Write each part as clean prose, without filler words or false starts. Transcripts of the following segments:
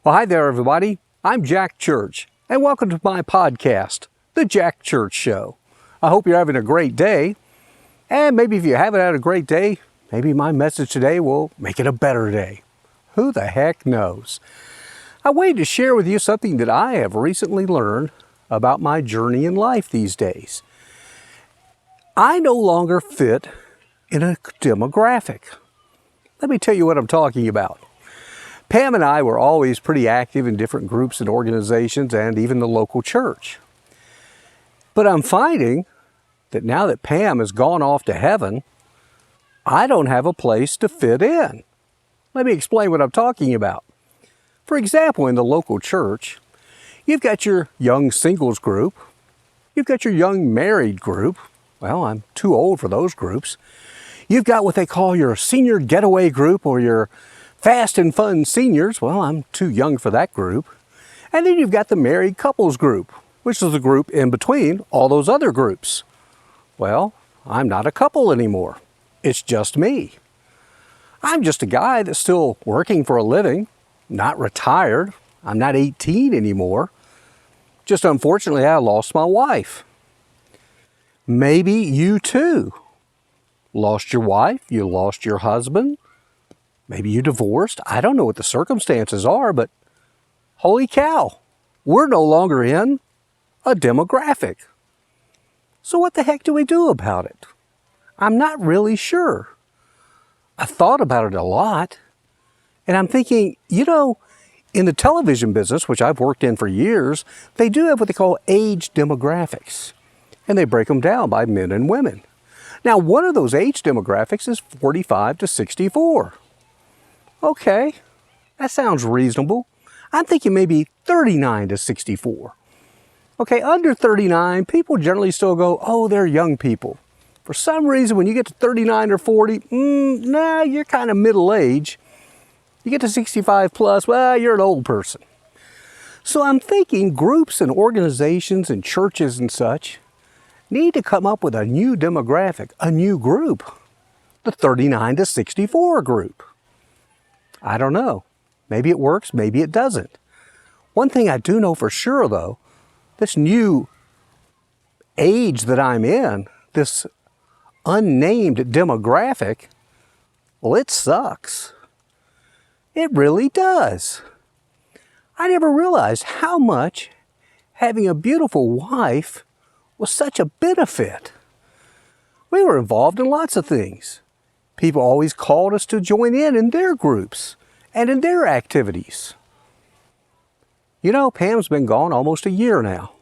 Well, hi there, everybody. I'm Jack Church, and welcome to my podcast, The Jack Church Show. I hope you're having a great day, and maybe if you haven't had a great day, maybe my message today will make it a better day. Who the heck knows? I wanted to share with you something that I have recently learned about my journey in life these days. I no longer fit in a demographic. Let me tell you what I'm talking about. Pam and I were always pretty active in different groups and organizations and even the local church. But I'm finding that now that Pam has gone off to heaven, I don't have a place to fit in. Let me explain what I'm talking about. For example, in the local church, you've got your young singles group, you've got your young married group. Well, I'm too old for those groups. You've got what they call your senior getaway group or your fast and fun seniors. Well, I'm too young for that group. And then you've got the married couples group, which is the group in between all those other groups. Well, I'm not a couple anymore. It's just me. I'm just a guy that's still working for a living, not retired. I'm not 18 anymore. Just unfortunately, I lost my wife. Maybe you too lost your wife, you lost your husband. Maybe you divorced. I don't know what the circumstances are, but holy cow, we're no longer in a demographic. So what the heck do we do about it? I'm not really sure. I thought about it a lot, and I'm thinking, in the television business, which I've worked in for years, they do have what they call age demographics, and they break them down by men and women. Now, one of those age demographics is 45 to 64. Okay, that sounds reasonable. I'm thinking maybe 39 to 64. Okay, under 39, people generally still go, oh, they're young people. For some reason, when you get to 39 or 40, you're kind of middle age. You get to 65 plus, well, you're an old person. So I'm thinking groups and organizations and churches and such need to come up with a new demographic, a new group, the 39 to 64 group. I don't know. Maybe it works, maybe it doesn't. One thing I do know for sure, though, this new age that I'm in, this unnamed demographic, well, it sucks. It really does. I never realized how much having a beautiful wife was such a benefit. We were involved in lots of things. People always called us to join in their groups and in their activities. Pam's been gone almost a year now.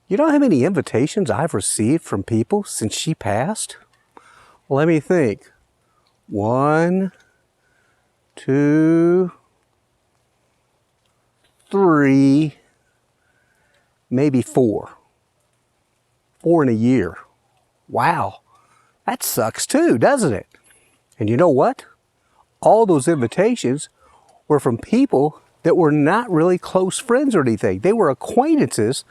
You know how many invitations I've received from people since she passed? Let me think. 1, 2, 3, maybe 4. 4 in a year. Wow. That sucks too, doesn't it? And you know what? All those invitations were from people that were not really close friends or anything. They were acquaintances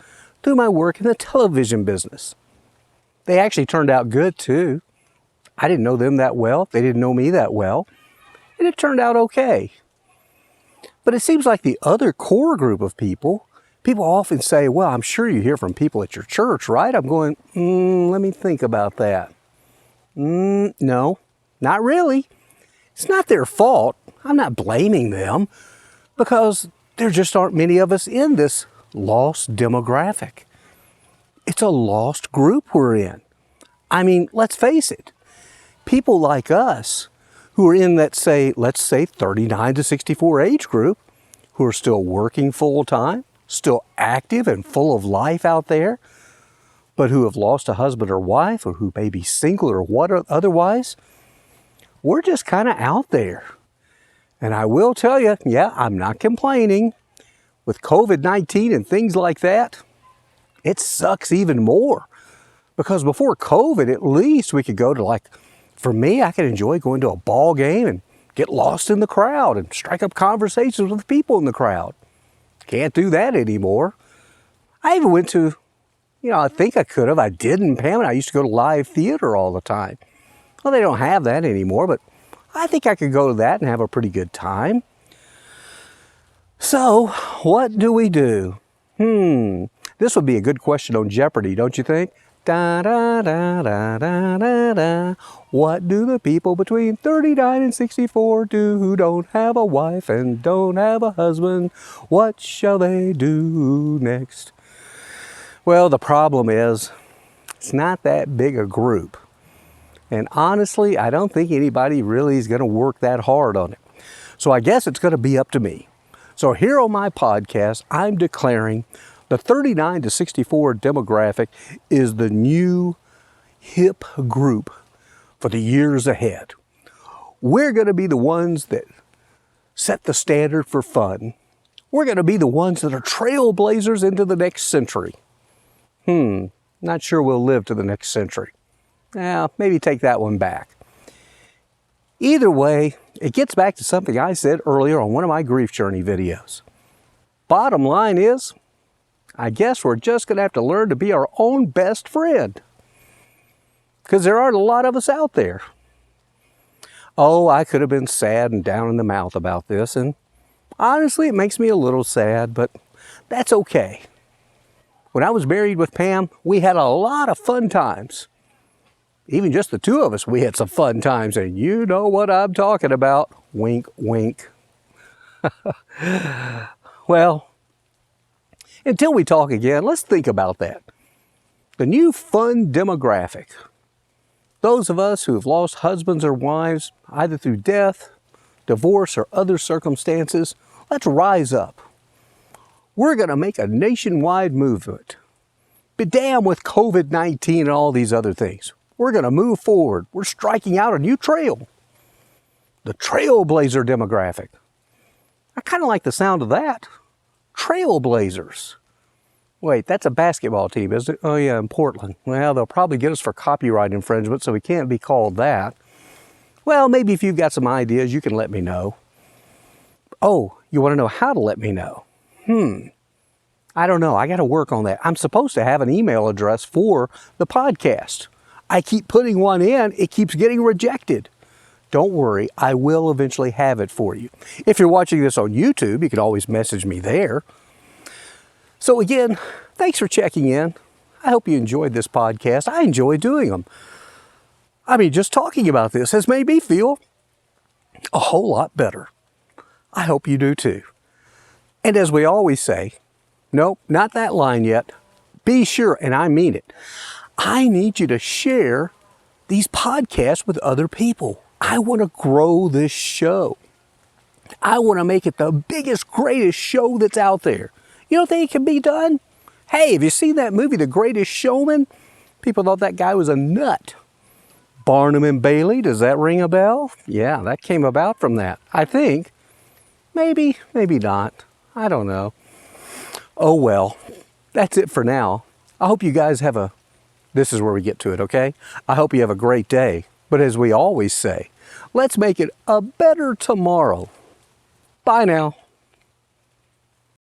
through my work in the television business. They actually turned out good too. I didn't know them that well. They didn't know me that well. And it turned out okay. But it seems like the other core group of people often say, well, I'm sure you hear from people at your church, right? I'm going, let me think about that. No, not really. It's not their fault. I'm not blaming them because there just aren't many of us in this lost demographic. It's a lost group we're in. I mean, let's face it. People like us who are in that, let's say 39 to 64 age group, who are still working full time, still active and full of life out there, but who have lost a husband or wife or who may be single or otherwise, we're just kind of out there. And I will tell you, I'm not complaining. With COVID-19 and things like that, it sucks even more. Because before COVID, at least we could go to for me, I could enjoy going to a ball game and get lost in the crowd and strike up conversations with people in the crowd. Can't do that anymore. I even went to, I think I could have. I didn't. Pam and I used to go to live theater all the time. Well, they don't have that anymore, but I think I could go to that and have a pretty good time. So, what do we do? This would be a good question on Jeopardy, don't you think? Da da da da da da da. What do the people between 39 and 64 do who don't have a wife and don't have a husband? What shall they do next? Well, the problem is, it's not that big a group. And honestly, I don't think anybody really is going to work that hard on it. So I guess it's going to be up to me. So here on my podcast, I'm declaring the 39 to 64 demographic is the new hip group for the years ahead. We're going to be the ones that set the standard for fun. We're going to be the ones that are trailblazers into the next century. Not sure we'll live to the next century. Maybe take that one back. Either way, it gets back to something I said earlier on one of my grief journey videos. Bottom line is, I guess we're just going to have to learn to be our own best friend. Because there aren't a lot of us out there. Oh, I could have been sad and down in the mouth about this, and honestly, it makes me a little sad, but that's okay. When I was married with Pam, we had a lot of fun times. Even just the two of us, we had some fun times, and you know what I'm talking about. Wink, wink. Well, until we talk again, let's think about that. The new fun demographic. Those of us who have lost husbands or wives, either through death, divorce, or other circumstances, let's rise up. We're going to make a nationwide movement. Be damned with COVID-19 and all these other things. We're going to move forward. We're striking out a new trail. The trailblazer demographic. I kind of like the sound of that. Trailblazers. Wait, that's a basketball team, isn't it? Oh yeah, in Portland. Well, they'll probably get us for copyright infringement, so we can't be called that. Well, maybe if you've got some ideas, you can let me know. Oh, you want to know how to let me know? I don't know. I got to work on that. I'm supposed to have an email address for the podcast. I keep putting one in. It keeps getting rejected. Don't worry. I will eventually have it for you. If you're watching this on YouTube, you can always message me there. So again, thanks for checking in. I hope you enjoyed this podcast. I enjoy doing them. I mean, just talking about this has made me feel a whole lot better. I hope you do too. And as we always say, nope, not that line yet. Be sure, and I mean it, I need you to share these podcasts with other people. I want to grow this show. I want to make it the biggest, greatest show that's out there. You don't think it can be done? Hey, have you seen that movie, The Greatest Showman? People thought that guy was a nut. Barnum and Bailey, does that ring a bell? Yeah, that came about from that. I think. Maybe, maybe not. I don't know. Oh well, that's it for now. I hope you guys have this is where we get to it, okay? I hope you have a great day. But as we always say, let's make it a better tomorrow. Bye now.